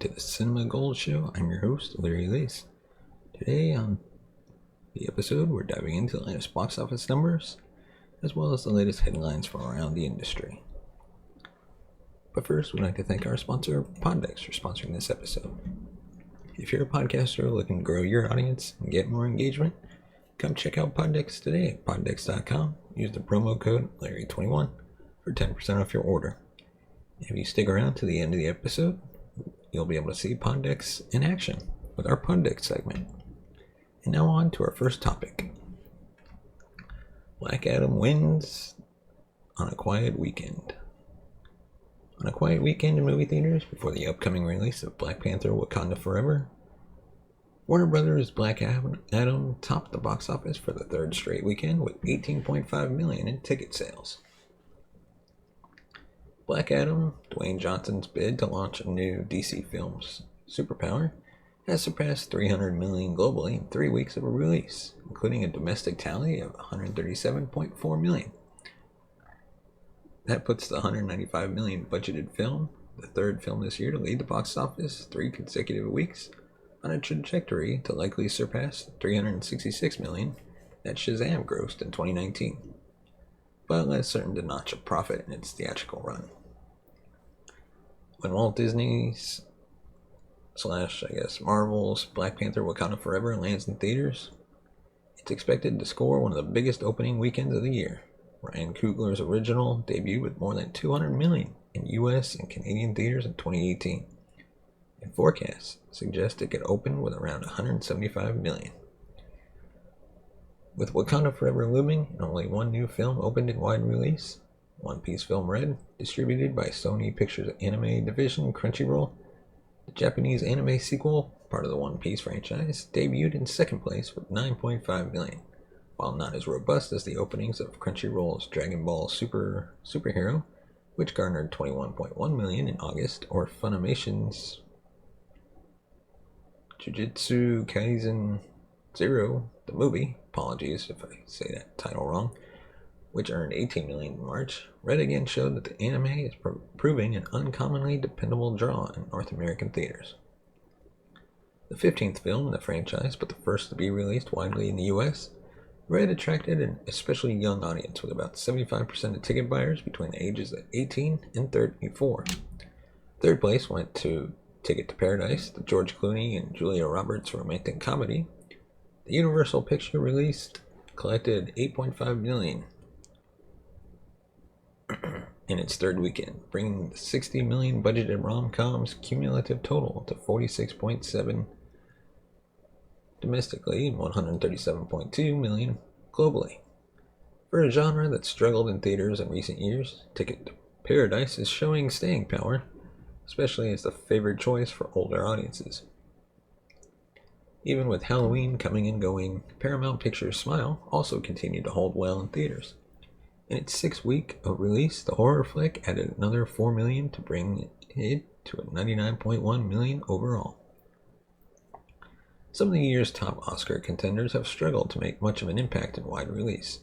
to the Cinema Gold Show. I'm your host, Larry Lace. Today on the episode, we're diving into the latest box office numbers, as well as the latest headlines from around the industry. But first, we'd like to thank our sponsor, Poddex, for sponsoring this episode. If you're a podcaster looking to grow your audience and get more engagement, come check out Poddex today at poddex.com. Use the promo code Larry21 for 10% off your order. If you stick around to the end of the episode, you'll be able to see Poddex in action with our Poddex segment. And now on to our first topic. Black Adam wins on a quiet weekend. On a quiet weekend in movie theaters before the upcoming release of Black Panther: Wakanda Forever, Warner Brothers' Black Adam topped the box office for the third straight weekend with $18.5 million in ticket sales. Black Adam, Dwayne Johnson's bid to launch a new DC Films superpower, has surpassed $300 million globally in 3 weeks of a release, including a domestic tally of $137.4 million. That puts the $195 million budgeted film, the third film this year to lead the box office 3 consecutive weeks, on a trajectory to likely surpass the $366 million that Shazam grossed in 2019. But less certain to notch a profit in its theatrical run. When Walt Disney's / Marvel's Black Panther: Wakanda Forever lands in theaters, it's expected to score one of the biggest opening weekends of the year. Ryan Coogler's original debuted with more than $200 million in US and Canadian theaters in 2018, and forecasts suggest it could open with around $175 million. With Wakanda Forever looming and only one new film opened in wide release, One Piece Film Red, distributed by Sony Pictures Anime Division Crunchyroll, the Japanese anime sequel, part of the One Piece franchise, debuted in second place with $9.5 million, while not as robust as the openings of Crunchyroll's Dragon Ball Superhero, which garnered $21.1 million in August, or Funimation's Jujutsu Kaisen Zero, the movie, apologies if I say that title wrong, which earned $18 million in March. Red again showed that the anime is proving an uncommonly dependable draw in North American theaters. The 15th film in the franchise, but the first to be released widely in the US, Red attracted an especially young audience with about 75% of ticket buyers between the ages of 18 and 34. Third place went to Ticket to Paradise, the George Clooney and Julia Roberts romantic comedy. The Universal Picture released collected $8.5 million in its third weekend, bringing the $60 million budgeted rom-com's cumulative total to $46.7 domestically and $137.2 million globally. For a genre that struggled in theaters in recent years, Ticket to Paradise is showing staying power, especially as the favored choice for older audiences. Even with Halloween coming and going, Paramount Pictures' Smile also continued to hold well in theaters. In its 6th week of release, the horror flick added another $4 million to bring it to a $99.1 million overall. Some of the year's top Oscar contenders have struggled to make much of an impact in wide release.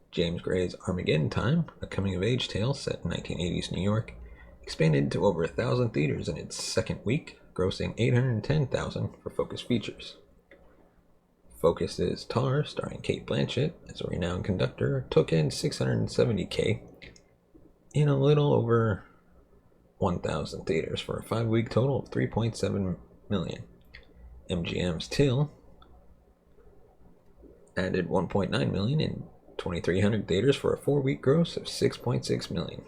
James Gray's Armageddon Time, a coming-of-age tale set in 1980s New York, expanded to over 1,000 theaters in its second week, grossing $810,000 for Focus Features. Focus's Tar, starring Cate Blanchett as a renowned conductor, took in $670K in a little over 1,000 theaters for a 5-week total of $3.7 million. MGM's Till added $1.9 million in 2,300 theaters for a 4-week gross of $6.6 million.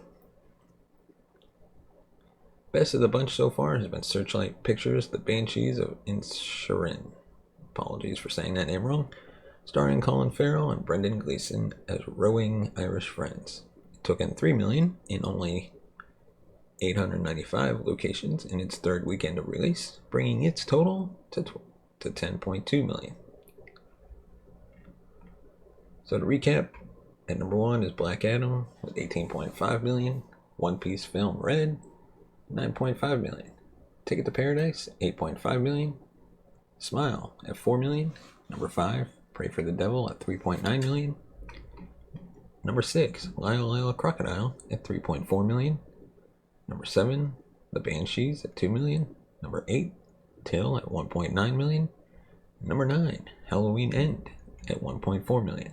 Best of the bunch so far has been Searchlight Pictures' The Banshees of Inisherin. Apologies for saying that name wrong. Starring Colin Farrell and Brendan Gleeson as rowing Irish friends. It took in $3 million in only 895 locations in its third weekend of release, bringing its total to $10.2 million. So to recap, at number 1 is Black Adam with $18.5 million, One Piece Film Red, $9.5 million, Ticket to Paradise, $8.5 million, Smile at $4 million, number 5, Pray for the Devil at $3.9 million, number 6, Lyle Lyle Crocodile at $3.4 million, number 7, The Banshees at $2 million, Number 8, Till at 1.9 million. Number 9, Halloween End at 1.4 million.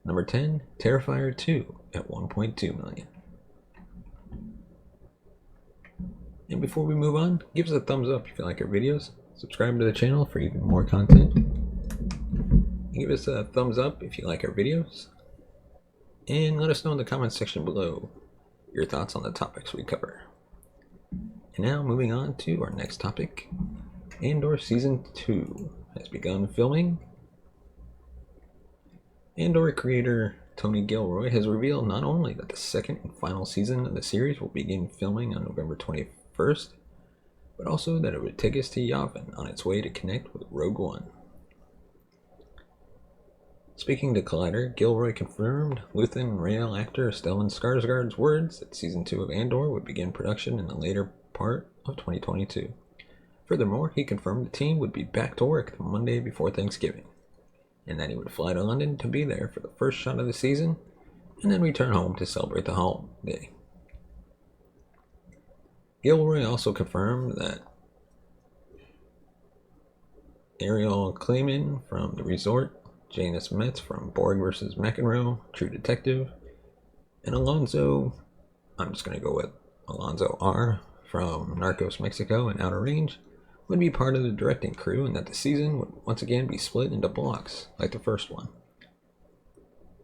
Number 10, Terrifier 2 at 1.2 million. And before we move on, give us a thumbs up if you like our videos. Subscribe to the channel for even more content. Give us a thumbs up if you like our videos. And let us know in the comments section below your thoughts on the topics we cover. And now moving on to our next topic. Andor Season 2 has begun filming. Andor creator Tony Gilroy has revealed not only that the second and final season of the series will begin filming on November 21st, but also that it would take us to Yavin on its way to connect with Rogue One. Speaking to Collider, Gilroy confirmed Luthen Rael actor Stellan Skarsgård's words that Season 2 of Andor would begin production in the later part of 2022. Furthermore, he confirmed the team would be back to work the Monday before Thanksgiving, and that he would fly to London to be there for the first shot of the season, and then return home to celebrate the holiday. Gilroy also confirmed that Ariel Clayman from The Resort, Janus Metz from Borg vs. McEnroe, True Detective, and Alonzo R. from Narcos Mexico and Outer Range would be part of the directing crew, and that the season would once again be split into blocks like the first one.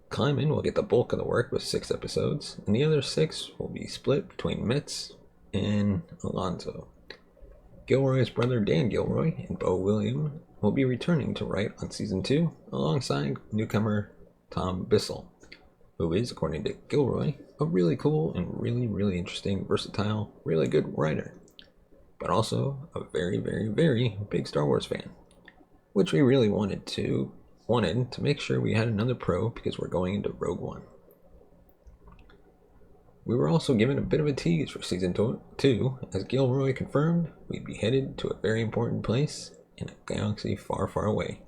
Kleiman will get the bulk of the work with 6 episodes, and the other 6 will be split between Metz and Alonzo. Gilroy's brother Dan Gilroy and Beau William will be returning to write on Season 2 alongside newcomer Tom Bissell, who is, according to Gilroy, a really cool and really interesting, versatile, really good writer, but also a very big Star Wars fan, which we really wanted to make sure we had another pro because we're going into Rogue One. We were also given a bit of a tease for Season 2, as Gilroy confirmed we'd be headed to a very important place in a galaxy far away.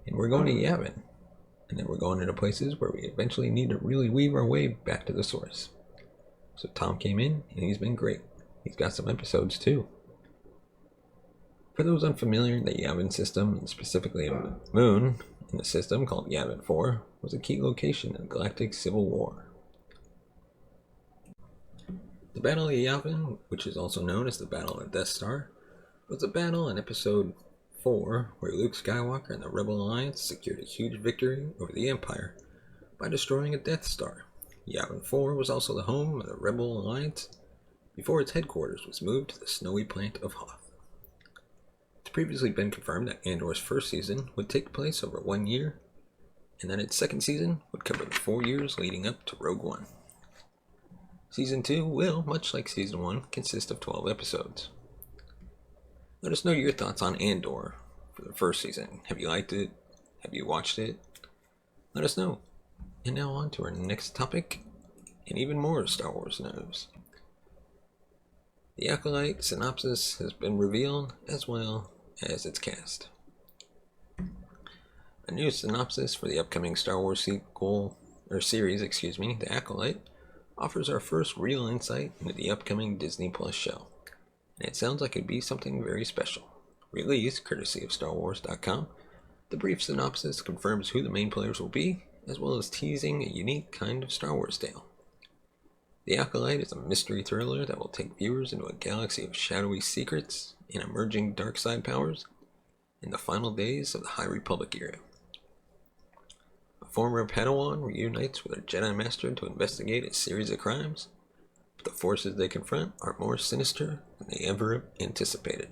And we're going to Yavin, and then we're going into places where we eventually need to really weave our way back to the source. So Tom came in, and he's been great. He's got some episodes too. For those unfamiliar, the Yavin system, and specifically a moon in the system called Yavin 4, was a key location in the Galactic Civil War. The Battle of Yavin, which is also known as the Battle of the Death Star, was a battle in Episode 4 where Luke Skywalker and the Rebel Alliance secured a huge victory over the Empire by destroying a Death Star. Yavin 4 was also the home of the Rebel Alliance before its headquarters was moved to the snowy planet of Hoth. It's previously been confirmed that Andor's first season would take place over 1 year, and that its second season would cover the 4 years leading up to Rogue One. Season 2 will, much like Season 1, consist of 12 episodes. Let us know your thoughts on Andor for the first season. Have you liked it? Have you watched it? Let us know. And now on to our next topic, and even more Star Wars news. The Acolyte synopsis has been revealed, as well as its cast. A new synopsis for the upcoming Star Wars series, The Acolyte, offers our first real insight into the upcoming Disney Plus show, and it sounds like it'd be something very special. Released courtesy of StarWars.com, the brief synopsis confirms who the main players will be, as well as teasing a unique kind of Star Wars tale. The Acolyte is a mystery thriller that will take viewers into a galaxy of shadowy secrets and emerging dark side powers in the final days of the High Republic era. A former Padawan reunites with a Jedi Master to investigate a series of crimes, but the forces they confront are more sinister than they ever anticipated.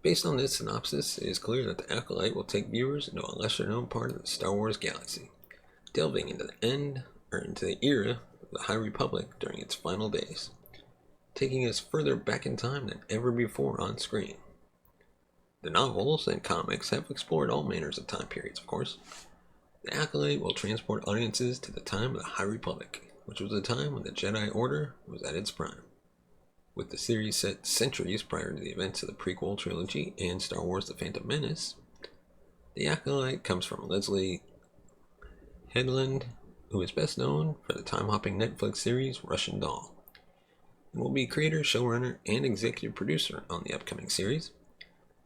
Based on this synopsis, it is clear that the Acolyte will take viewers into a lesser-known part of the Star Wars galaxy, delving into the era of the High Republic during its final days, taking us further back in time than ever before on screen. The novels and comics have explored all manners of time periods, of course. The Acolyte will transport audiences to the time of the High Republic, which was a time when the Jedi Order was at its prime. With the series set centuries prior to the events of the prequel trilogy and Star Wars The Phantom Menace, the Acolyte comes from Leslie Headland, who is best known for the time-hopping Netflix series Russian Doll. and will be creator, showrunner, and executive producer on the upcoming series.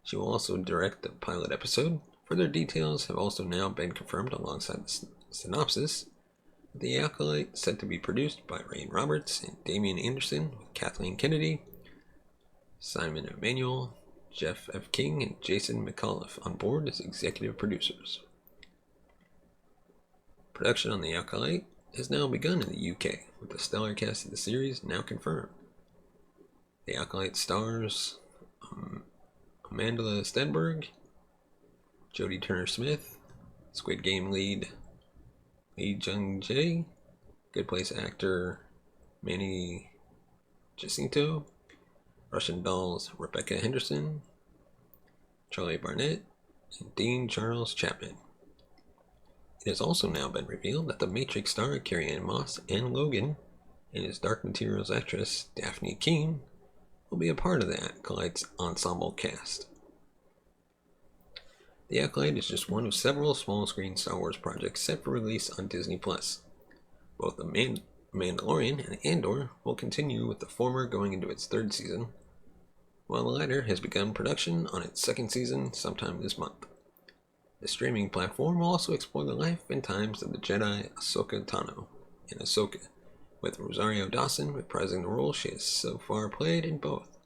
She will also direct the pilot episode. Further details have also now been confirmed alongside the synopsis. The Acolyte, set to be produced by Rain Roberts and Damian Anderson, with Kathleen Kennedy, Simon Emanuel, Jeff F. King, and Jason McAuliffe on board as executive producers. Production on The Acolyte has now begun in the UK, with the stellar cast of the series now confirmed. The Acolyte stars Amanda Stenberg, Jodie Turner-Smith, Squid Game lead Lee Jung-jae, Good Place actor Manny Jacinto, Russian Doll's Rebecca Henderson, Charlie Barnett, and Dean Charles Chapman. It has also now been revealed that the Matrix star Carrie-Anne Moss and Logan and his Dark Materials actress Daphne Keane will be a part of the Acolyte's ensemble cast. The Acolyte is just one of several small-screen Star Wars projects set for release on Disney+. Both The Mandalorian and Andor will continue, with the former going into its third season, while the latter has begun production on its second season sometime this month. The streaming platform will also explore the life and times of the Jedi Ahsoka Tano in Ahsoka, with Rosario Dawson reprising the role she has so far played in both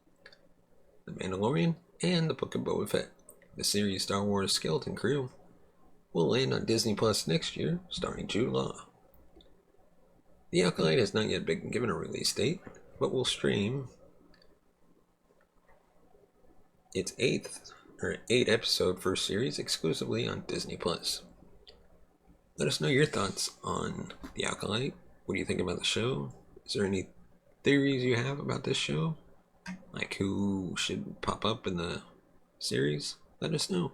The Mandalorian and The Book of Boba Fett. The series Star Wars Skeleton Crew will land on Disney Plus next year, starring Jude Law. The Acolyte has not yet been given a release date, but will stream its 8-episode first series exclusively on Disney Plus. Let us know your thoughts on The Acolyte. What do you think about the show? Is there any theories you have about this show? Like who should pop up in the series? Let us know.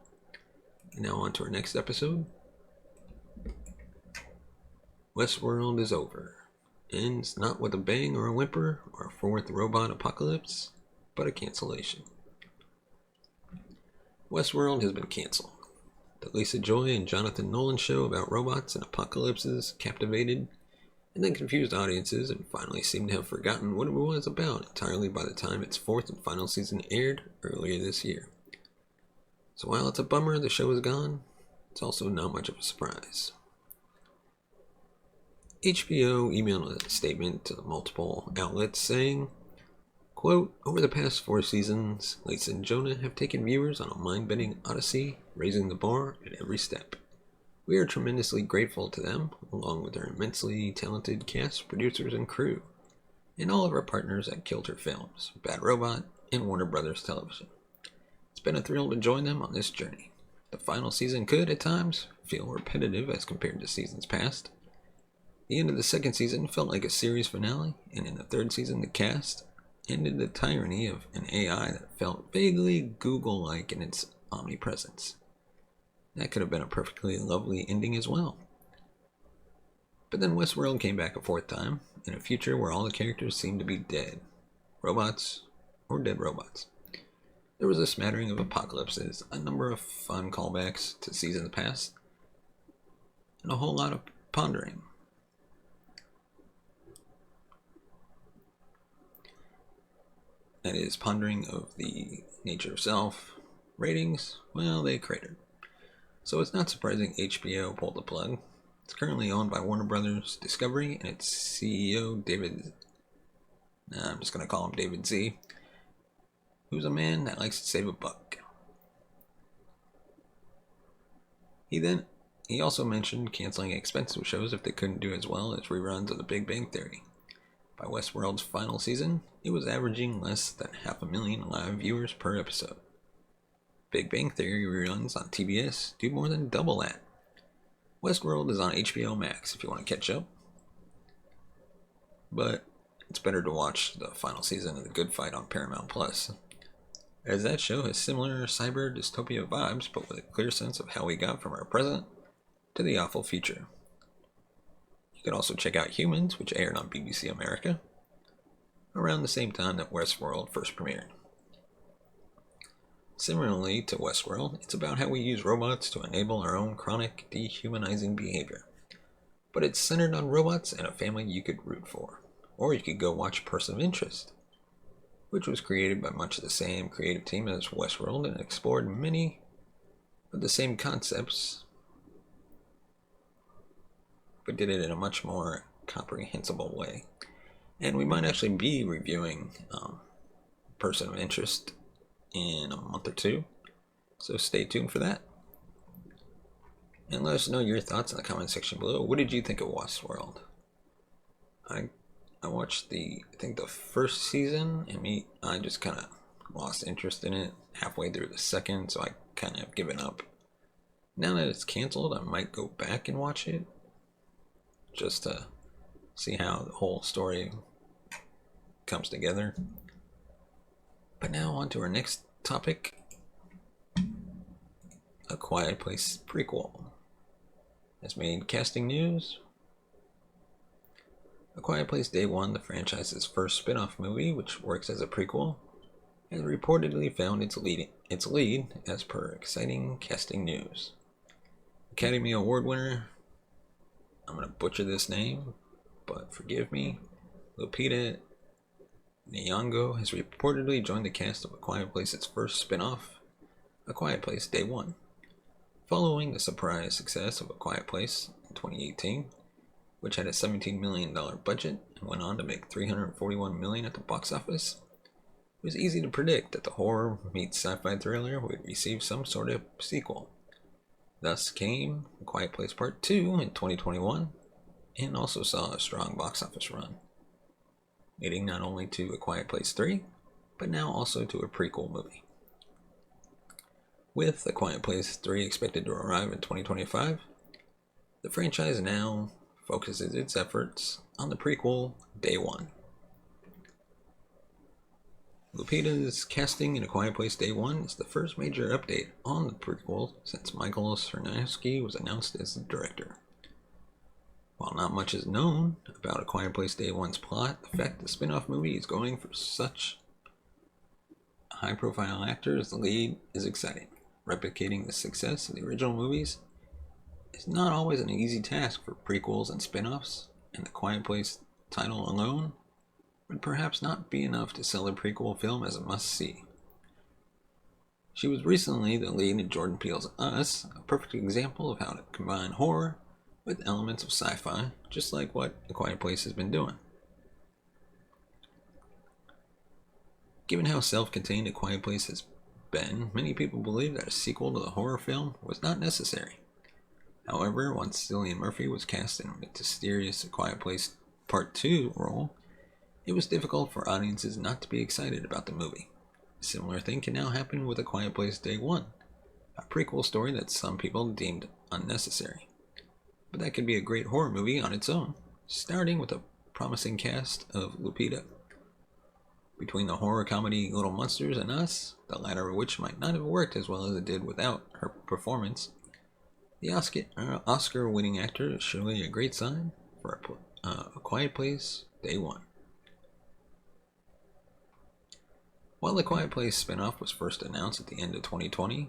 And now on to our next episode. Westworld is over. Ends not with a bang or a whimper or a fourth robot apocalypse, but a cancellation. Westworld has been cancelled. The Lisa Joy and Jonathan Nolan show about robots and apocalypses captivated and then confused audiences and finally seemed to have forgotten what it was about entirely by the time its fourth and final season aired earlier this year. So while it's a bummer the show is gone, it's also not much of a surprise. HBO emailed a statement to the multiple outlets saying, quote, "Over the past 4 seasons, Lisa and Jonah have taken viewers on a mind-bending odyssey, raising the bar at every step. We are tremendously grateful to them, along with their immensely talented cast, producers, and crew, and all of our partners at Kilter Films, Bad Robot, and Warner Brothers Television. It's been a thrill to join them on this journey. The final season could, at times, feel repetitive as compared to seasons past. The end of the second season felt like a series finale, and in the third season the cast ended the tyranny of an AI that felt vaguely Google-like in its omnipresence. That could have been a perfectly lovely ending as well. But then Westworld came back a fourth time, in a future where all the characters seemed to be dead. Robots, or dead robots. There was a smattering of apocalypses, a number of fun callbacks to seasons past, and a whole lot of pondering. That is, pondering of the nature of self. Ratings, well, they cratered. So it's not surprising HBO pulled the plug. It's currently owned by Warner Brothers Discovery, and its CEO, I'm just going to call him David Z, who's a man that likes to save a buck. He also mentioned canceling expensive shows if they couldn't do as well as reruns of The Big Bang Theory. By Westworld's final season, it was averaging less than 500,000 live viewers per episode. Big Bang Theory reruns on TBS do more than double that. Westworld is on HBO Max if you want to catch up, but it's better to watch the final season of The Good Fight on Paramount Plus, as that show has similar cyber dystopia vibes, but with a clear sense of how we got from our present to the awful future. You can also check out Humans, which aired on BBC America around the same time that Westworld first premiered. Similarly to Westworld, it's about how we use robots to enable our own chronic, dehumanizing behavior. But it's centered on robots and a family you could root for. Or you could go watch Person of Interest, which was created by much of the same creative team as Westworld and explored many of the same concepts, but did it in a much more comprehensible way. And we might actually be reviewing Person of Interest in a month or two, so stay tuned for that. And let us know your thoughts in the comment section below. What did you think of Westworld? I watched the first season, and I just kind of lost interest in it halfway through the second, so I kind of given up. Now that it's canceled, I might go back and watch it just to see how the whole story comes together. But now on to our next topic. A Quiet Place prequel has made casting news. A Quiet Place Day One, the franchise's first spin-off movie, which works as a prequel, has reportedly found its lead as per exciting casting news. Academy Award winner, I'm going to butcher this name, but forgive me, Lupita Nyong'o has reportedly joined the cast of A Quiet Place's first spin-off, A Quiet Place Day One. Following the surprise success of A Quiet Place in 2018, which had a $17 million budget and went on to make $341 million at the box office, it was easy to predict that the horror meets sci-fi thriller would receive some sort of sequel. Thus came A Quiet Place Part 2 in 2021, and also saw a strong box office run, leading not only to A Quiet Place 3, but now also to a prequel movie. With A Quiet Place 3 expected to arrive in 2025, the franchise now focuses its efforts on the prequel Day One. Lupita's casting in A Quiet Place Day One is the first major update on the prequel since Michael Sarnowski was announced as the director. While not much is known about A Quiet Place Day One's plot, the fact the spin-off movie is going for such a high-profile actor as the lead is exciting. Replicating the success of the original movies is not always an easy task for prequels and spin-offs, and The Quiet Place title alone would perhaps not be enough to sell a prequel film as a must-see. She was recently the lead in Jordan Peele's Us, a perfect example of how to combine horror with elements of sci-fi, just like what A Quiet Place has been doing. Given how self-contained A Quiet Place has been, many people believe that a sequel to the horror film was not necessary. However, once Cillian Murphy was cast in the mysterious A Quiet Place Part 2 role, it was difficult for audiences not to be excited about the movie. A similar thing can now happen with A Quiet Place Day One, a prequel story that some people deemed unnecessary. But that could be a great horror movie on its own, starting with a promising cast of Lupita. Between the horror comedy Little Monsters and Us, the latter of which might not have worked as well as it did without her performance, the Oscar-winning actor is surely a great sign for A Quiet Place Day One. While the Quiet Place spin-off was first announced at the end of 2020,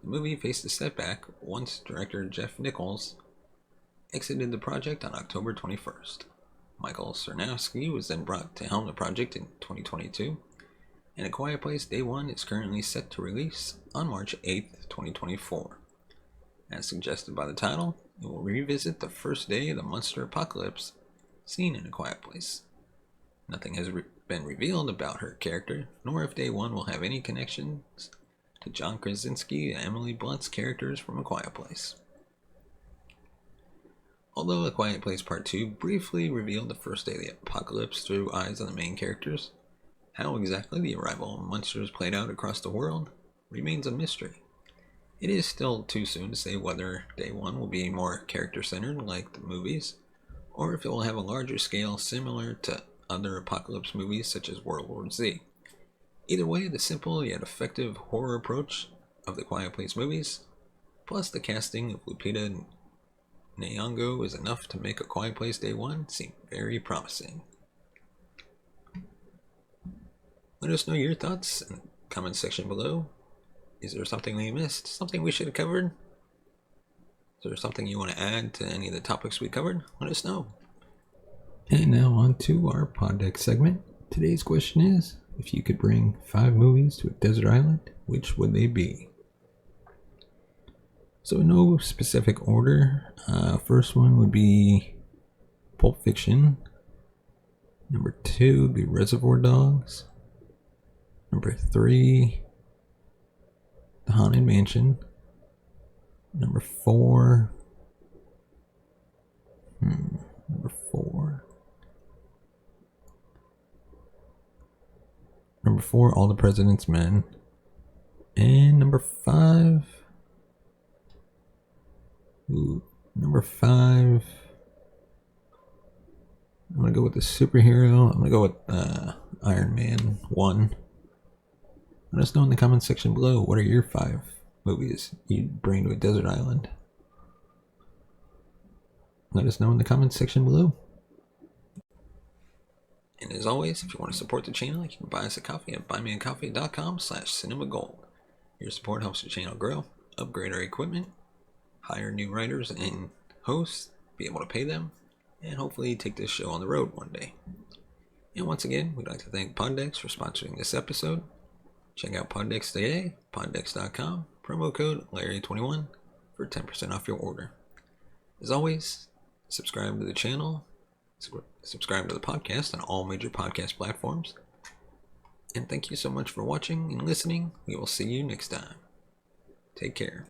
the movie faced a setback once director Jeff Nichols exited the project on October 21st. Michael Sarnowski was then brought to helm the project in 2022, and A Quiet Place Day One is currently set to release on March 8th, 2024. As suggested by the title, it will revisit the first day of the monster apocalypse seen in A Quiet Place. Nothing has been revealed about her character, nor if Day One will have any connections to John Krasinski and Emily Blunt's characters from A Quiet Place. Although A Quiet Place Part 2 briefly revealed the first day of the apocalypse through eyes of the main characters, how exactly the arrival of monsters played out across the world remains a mystery. It is still too soon to say whether Day One will be more character-centered like the movies, or if it will have a larger scale similar to other apocalypse movies such as World War Z. Either way, the simple yet effective horror approach of the Quiet Place movies, plus the casting of Lupita Nyong'o, is enough to make A Quiet Place Day One seem very promising. Let us know your thoughts in the comment section below. Is there something we missed? Something we should have covered? Is there something you want to add to any of the topics we covered? Let us know. And now on to our pod deck segment. Today's question is, If you could bring 5 movies to a desert island, which would they be? So in no specific order. First one would be Pulp Fiction. Number 2 would be Reservoir Dogs. Number 3, The Haunted Mansion. Number 4. Number 4. Number 4, All the President's Men. And number 5. Number 5. I'm gonna go with the superhero. I'm gonna go with Iron Man 1. Let us know in the comments section below, what are your 5 movies you'd bring to a desert island? Let us know in the comments section below. And as always, if you want to support the channel, you can buy us a coffee at buymeacoffee.com/cinemagold. Your support helps the channel grow, upgrade our equipment, hire new writers and hosts, be able to pay them, and hopefully take this show on the road one day. And once again, we'd like to thank Poddex for sponsoring this episode. Check out Poddex today, poddex.com, promo code Larry21 for 10% off your order. As always, subscribe to the channel, subscribe to the podcast on all major podcast platforms. And thank you so much for watching and listening. We will see you next time. Take care.